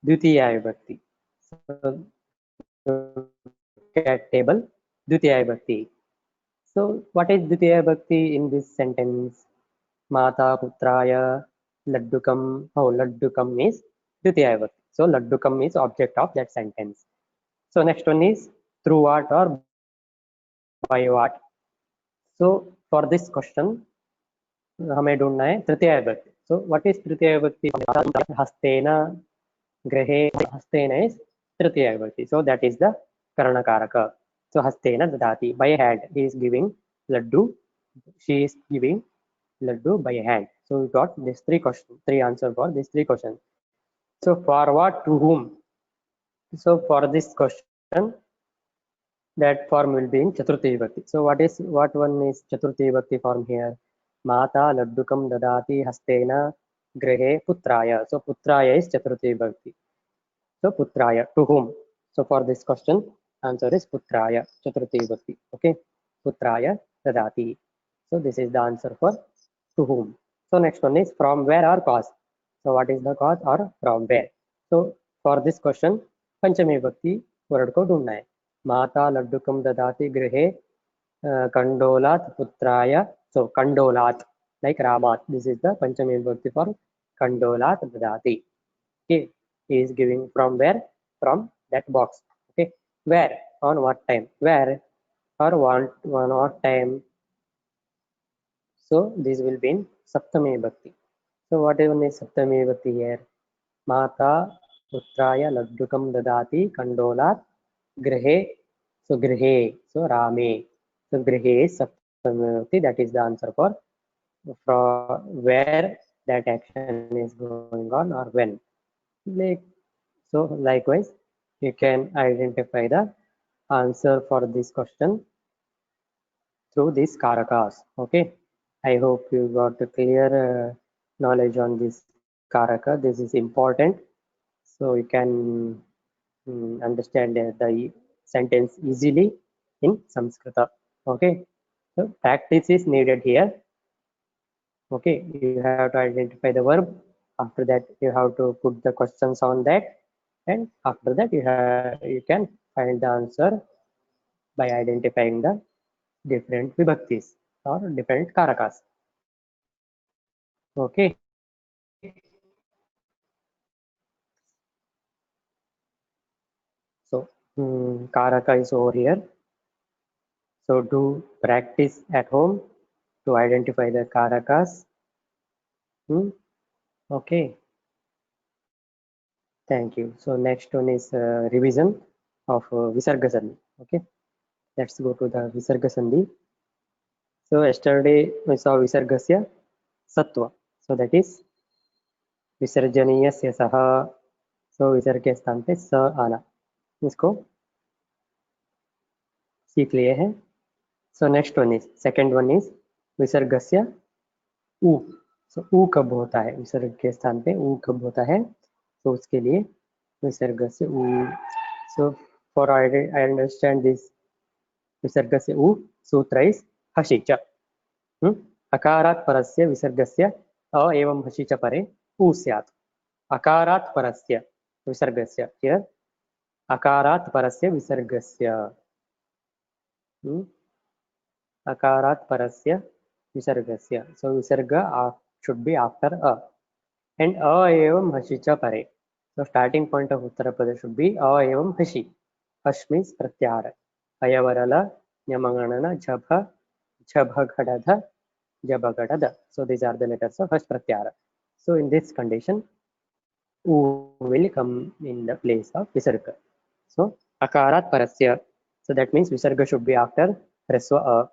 dvitiya vibhakti. So at table dvitiya vibhakti. So what is dvitiya vibhakti in this sentence, mata putraya laddukam. Oh, laddukam is dvitiya vibhakti, so laddukam is object of that sentence. So next one is through what or by what. So for this question हमें ढूंढना है तृतीय विभक्ति. So what is तृतीय विभक्ति? हस्तेन गृहे. हस्तेन is तृतीय विभक्ति. So that is the karanakaraka. So hastena dadati, by hand he is giving laddu, she is giving laddu by hand. So we got these three answers for these three questions. So for what, to whom? So for this question, that form will be in Chaturthi Vibhakti. So what one is Chaturthi Vibhakti form here? Mata laddukam dadati hastena grihe putraya. So putraya is Chaturthi Vibhakti. So putraya, to whom? So for this question, answer is putraya, Chaturthi Vibhakti. Okay, putraya dadati. So this is the answer for to whom. So next one is from where or cause. So what is the cause or from where? So for this question, Panchami Vibhakti word को ढूंढना है. माता लड्डुकम ददाति गृहे कंडोलात पुत्राय. So कंडोलात like Ramat. This is the Panchami Vibhakti for कंडोलात ददाति. Okay, he is giving from where? From that box. Okay, where? On what time? Where? Or what time? So this will be in Saptami Vibhakti. So what is Saptami Vibhakti here? Mata putraya laddukam dadati kandolat grihe. So grihe. So Rame. So grihe is Saptami Vibhakti. That is the answer for from where that action is going on or when. Like, so likewise, you can identify the answer for this question through these karakas. Okay, I hope you got a clear knowledge on this karaka. This is important, so you can understand the sentence easily in Sanskrita. Okay, so practice is needed here. Okay, you have to identify the verb. After that, you have to put the questions on that, and after that, you can find the answer by identifying the different vibhaktis or different karakas. Okay. So karaka is over here. So do practice at home to identify the karakas. Okay. Thank you. So next one is revision of Visarga Sandhi. Okay. Let's go to the Visarga Sandhi. So yesterday we saw Visargasya Sattva. So that is विसर्जनीयस्य सह. So विसर्ग के स्थान पे स आना, इसको सीख लिए हैं. So next one is second one is विसर्गस्य उ. So उ कब होता है? विसर्ग के स्थान पे उ कब होता है? तो उसके लिए विसर्गस्य उ. So for I understand this विसर्गस्य उ सूत्र is हसि च. अकारात् परस्य विसर्गस्य अ एवं हसि च परे उ स्यात्. अकारात् परस्य विसर्गस्य here अकारात् परस्य विसर्गस्य अकारात् परस्य विसर्गस्य. So visarga should be after a, and a evam hashi cha pare. So starting point of Uttara Pradesh should be a evam hashi. Hash means pratyahara. Ayavarala nyamanganana jabha jabha gadadha jabha gadada. So these are the letters of hash pratyahara. So in this condition u will come in the place of visarga. So akarat parasya. So that means visarga should be after hresva a.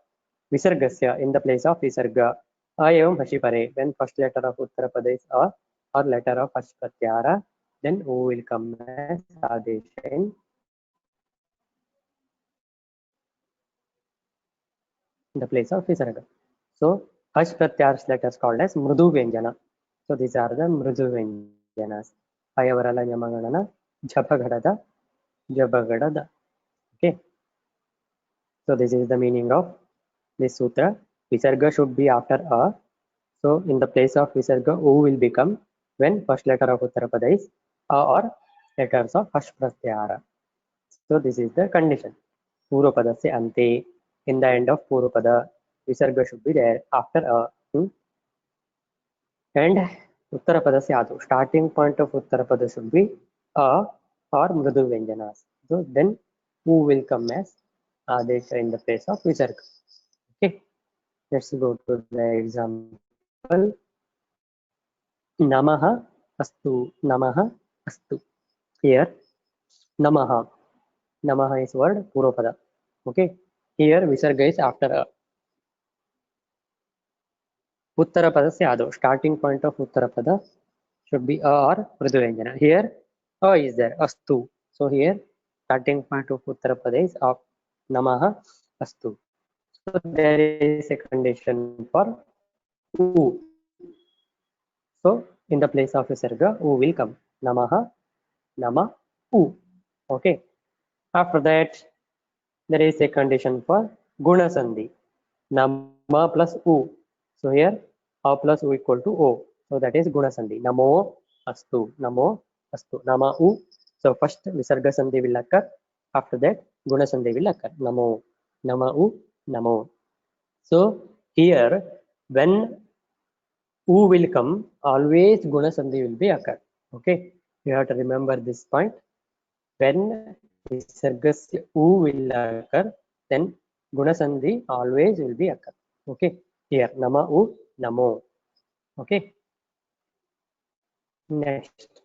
Visargasya in the place of visarga. A evam hashi pare. When first letter of Uttara Pradesh is a or letter of hash pratyahara, then u will come as adesha in the place of visarga. So hash pratyahara letters called as mrudu vyanjana. So these are the mrudu vyanjanas. Ayavarala nyamanganana jabhagadada jabhagadada. Okay. So this is the meaning of this sutra. Visarga should be after a. So in the place of visarga, u will become when first letter of Uttarapada is a or letters of hash pratyahara. So this is the condition. Purvapada se ante. In the end of Purvapada, visarga should be there after a. And Uttarapada se adu. Starting point of Uttarapada should be a or mrudu vyanjanas. So then u will come as adesha in the place of visarga. Okay. Let's go to the example. example, Namaha Astu. Namaha Astu. Here, Namaha. Namaha is word Puropada. Okay. Here, Visarga is after a. Uttarapada se ado. Starting point of Uttarapada should be a or Mriduvyajana. Here, a is there. Astu. So here, starting point of Uttarapada is of Namaha Astu. So there is a condition for U. So in the place of Visarga, U will come. Namaha, Nama, U. Okay. After that, there is a condition for Guna Sandhi. Nama plus U. So here, A plus U equal to O. So that is Guna Sandhi. Namo Astu. Namo Astu. Nama U. So first Visarga Sandhi will occur. After that, Guna Sandhi will occur. Namo. Nama U. Namo. So here, when U will come, always Guna Sandhi will be occur. Okay. You have to remember this point. When Visargasya U will occur, then Guna Sandhi always will be occur. Okay. Here, Nama U, Namo. Okay. Next.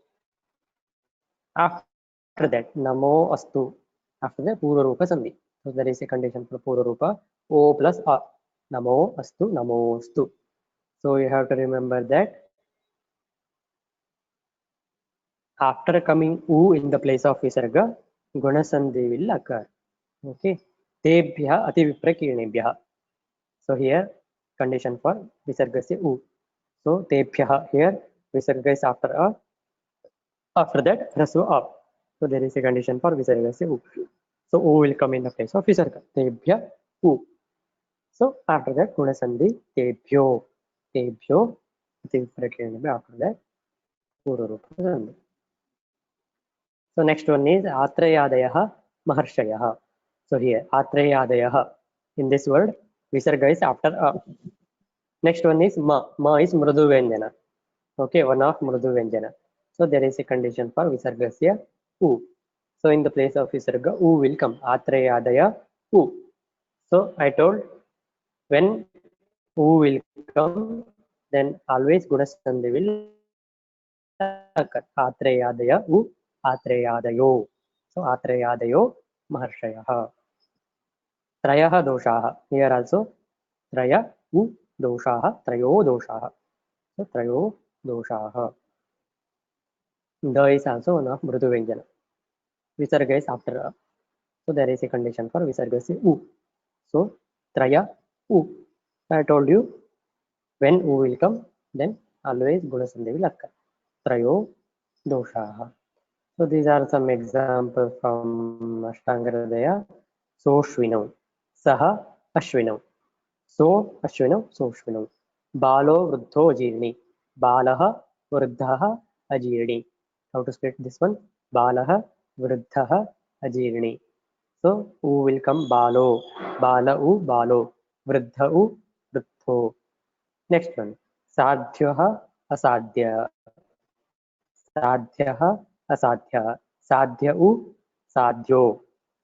After that, Namo Astu. After that, Pura Rupa Sandhi. So there is a condition for Pura Rupa. O plus A. Namo Astu, Namo Astu. So you have to remember that after coming U in the place of Visarga, Guna Sandhi will occur. Okay. Tebhya ati viprakirnebhya. So here condition for Visargasya U. So tebhya here Visarga is after A. After that Rasva A. So there is a condition for Visargasya U. So U will come in the place of Visarga. Tebhya U. So after that Guna Sandhi tebhyo. Tebhyo ati viprakirnebhya. After that Pura Rupa Sandhi. So next one is Atrayadayaha Maharshayah. So here Atrayadayaha. In this word, Visarga is after A. Next one is Ma. Ma is Mrudu Vyanjana. Okay, one of Mrudu Vyanjana. So there is a condition for Visargasya U. So in the place of Visarga, U will come. Atrayadaya U. So I told when U will come, then always Gunasandhi will occur. Atrayadaya U. Atrayadayo. So Atrayadayo Maharshayah. Trayaha doshaha. Here also Traya U doshaha. Trayo doshaha. So Trayo doshaha. The is also one of Mrudu Vyanjana. Visarga is after A. So there is a condition for Visargasya U. So Traya U. I told you when U will come, then always Gunasandhi will occur. Trayo doshaha. So these are some examples from Ashtangaradaya. So Shvinam. Saha Ashvinam. So Ashvinam. So Shvinam. Balo Vruddho Ajirni. Balaha Vruddhaha Ajirni. How to split this one? Balaha Vruddhaha Ajirni. So U will come Balo. Bala U Balo. Vruddha U Vruddho. Next one. Sadhyaha Asadhya. Sadhyaha Asadhya. Sadhya U Sadhyo.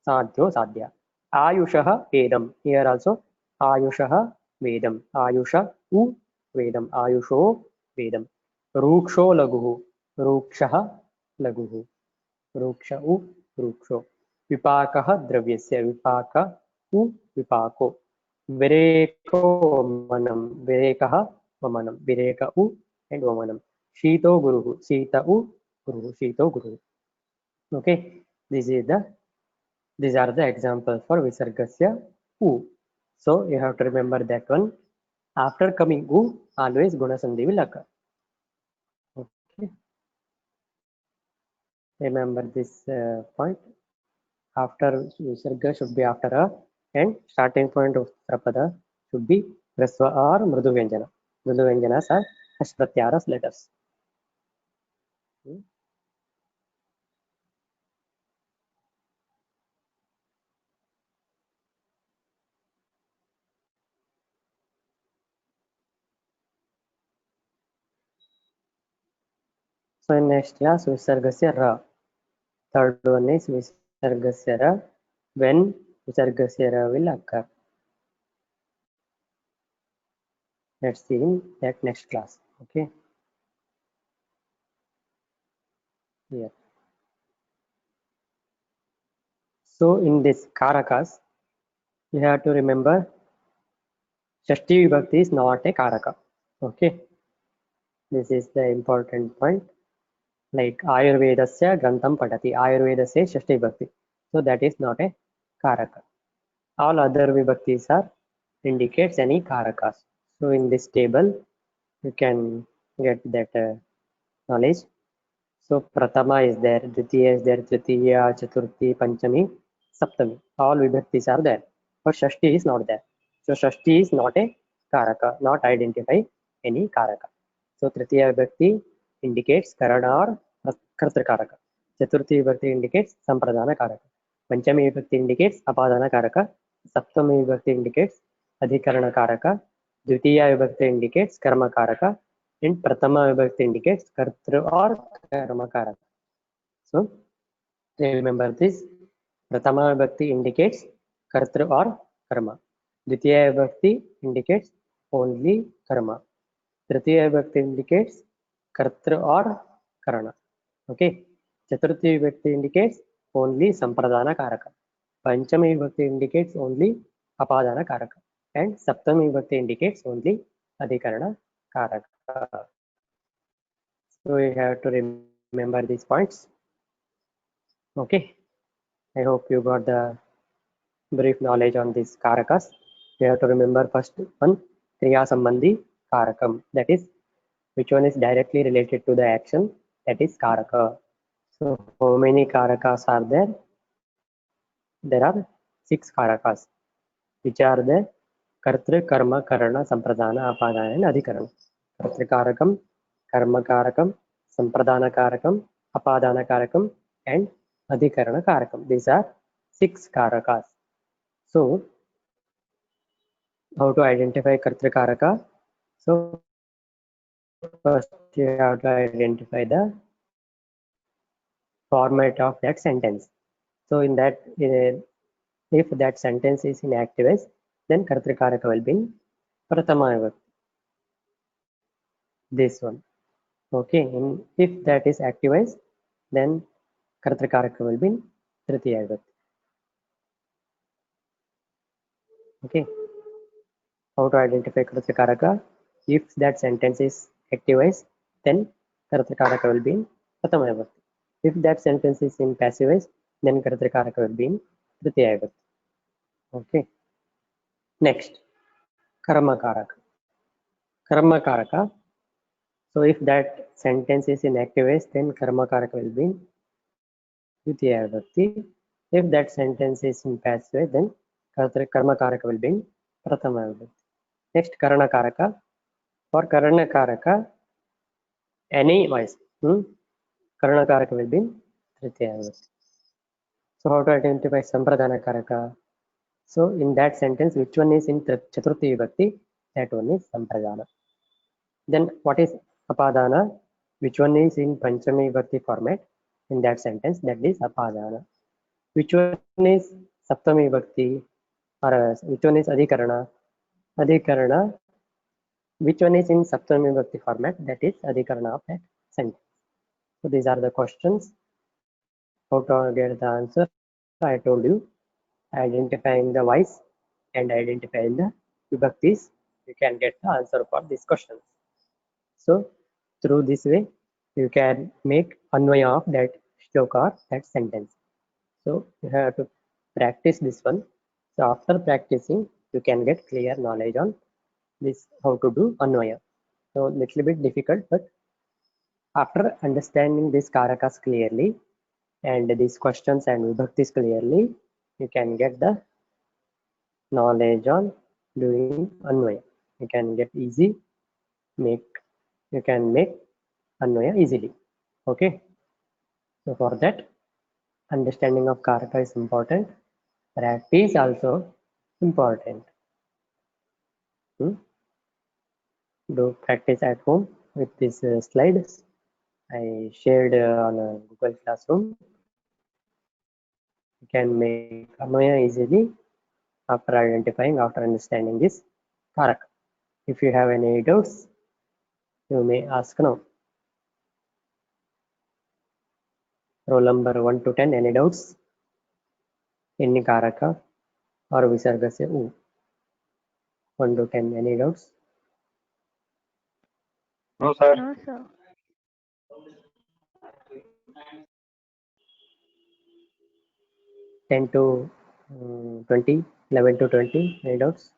Sadhyo Sadhya. Ayushaha Vedam. Here also Ayushaha Vedam. Ayusha U Vedam. Ayusho Vedam. Ruksho Laguhu. Rukshaha Laguhu. Ruksha U Ruksho. Vipakaha Dravyasya. Vipaka U Vipako. Vireko Vamanam. Virekaha Vamanam. Vireka U and Vamanam. Shito Guruhu. Sita U Guruhu. Shito Guruhu. Okay. These are the examples for Visargasya U. So you have to remember that one. After coming U, always Guna Sandhi will occur. Okay. Remember this point. After Visarga should be after A, and starting point of Uttarapada should be Rasva or Mrudu Vyanjana. Mrudu Vyanjanas are Hashpratyaras letters. So in next class, Visargasya Ra. Third one is Visargasya Ra. When Visargasya Ra will occur. Let's see in that next class. Okay. Here. So in this karakas, you have to remember Shashti Vibhakti is not a karaka. Okay. This is the important point. Like Ayurvedasya Grantham Padati. Ayurveda says Shashti Vibhakti. So that is not a karaka. All other vibhaktis are indicates any karakas. So in this table, you can get that knowledge. So Pratama is there, Dvitiya is there, Tritiya, Chaturthi, Panchami, Saptami. All vibhaktis are there. But Shashti is not there. So Shashti is not a karaka, not identify any karaka. So Tritiya vibhakti indicates Karana or Kartra karaka. Chaturthi vibhakti indicates Sampradana karaka. Panchami vibhakti indicates Apadana karaka. Saptami vibhakti indicates Adhikarana karaka. Dvitiya vibhakti indicates Karma karaka. And Pratama vibhakti indicates Kartru or Karma karaka. So remember this. Pratama vibhakti indicates Kartru or Karma. Dvitiya vibhakti indicates only Karma. Tritiya vibhakti indicates Kartru or Karana. Okay. Chaturthi vibhakti indicates only Sampradana karaka. Panchami vibhakti indicates only Apadana karaka. And Saptami vibhakti indicates only Adhikarana karaka. So we have to remember these points. Okay. I hope you got the brief knowledge on these karakas. You have to remember first one, Kriya Sambandhi Karakam. That is, which one is directly related to the action, that is Karaka. So how many Karakas are there? There are 6 Karakas, which are the Kartri, Karma, Karana, Sampradana, Apadana and Adhikarana. Kartri Karakam, Karma Karakam, Sampradana Karakam, Apadana Karakam and Adhikarana Karakam. These are 6 Karakas. So how to identify Kartri Karaka? So first you have to identify the format of that sentence. So in that, if that sentence is in active voice, then Kartri Karaka will be in Prathama Vibhakti. This one. Okay. And if that is active voice, then Kartri Karaka will be in Tritiya Vibhakti. Okay. How to identify Kartri Karaka? If that sentence is active voice, then Kartri Karaka will be in Prathama Vibhakti. If that sentence is in passive voice, then Kartri Karaka will be in Tritiya Vibhakti. Okay. Next, Karma Karaka. Karma Karaka. So if that sentence is in active voice, then Karma Karaka will be in Tritiya Vibhakti. If that sentence is in passive voice, then Karma Karaka will be in Prathama Vibhakti. Next, Karana Karaka. For Karana Karaka, any voice, Karana Karaka will be in Tritiya Vibhakti. So how to identify Sampradana Karaka? So in that sentence, which one is in Chaturthi Vibhakti? That one is Sampradana. Then what is Apadana? Which one is in Panchami Vibhakti format? In that sentence, that is Apadana. Which one is Saptami Vibhakti? Or which one is Adhikarana? Adhikarana. Which one is in Saptami Vibhakti format? That is Adhikarana of that sentence. So these are the questions. How to get the answer? I told you, identifying the voice and identifying the vibhaktis, you can get the answer for these questions. So through this way, you can make anvaya of that shloka or that sentence. So you have to practice this one. So after practicing, you can get clear knowledge on this, how to do anvaya. So little bit difficult, but after understanding these karakas clearly and these questions and vibhaktis clearly, you can get the knowledge on doing anvaya. You can get easy, you can make anvaya easily. Okay. So for that, understanding of karaka is important. Practice also important. Do practice at home with these slides I shared on a Google Classroom. You can make anvaya easily after identifying, after understanding this karaka. If you have any doubts, you may ask now. Roll number 1 to 10, any doubts? Any karaka or visarga se u? 1 to 10, any doubts? No, sir. No, sir. 10 to 20, 11 to 20, any doubts?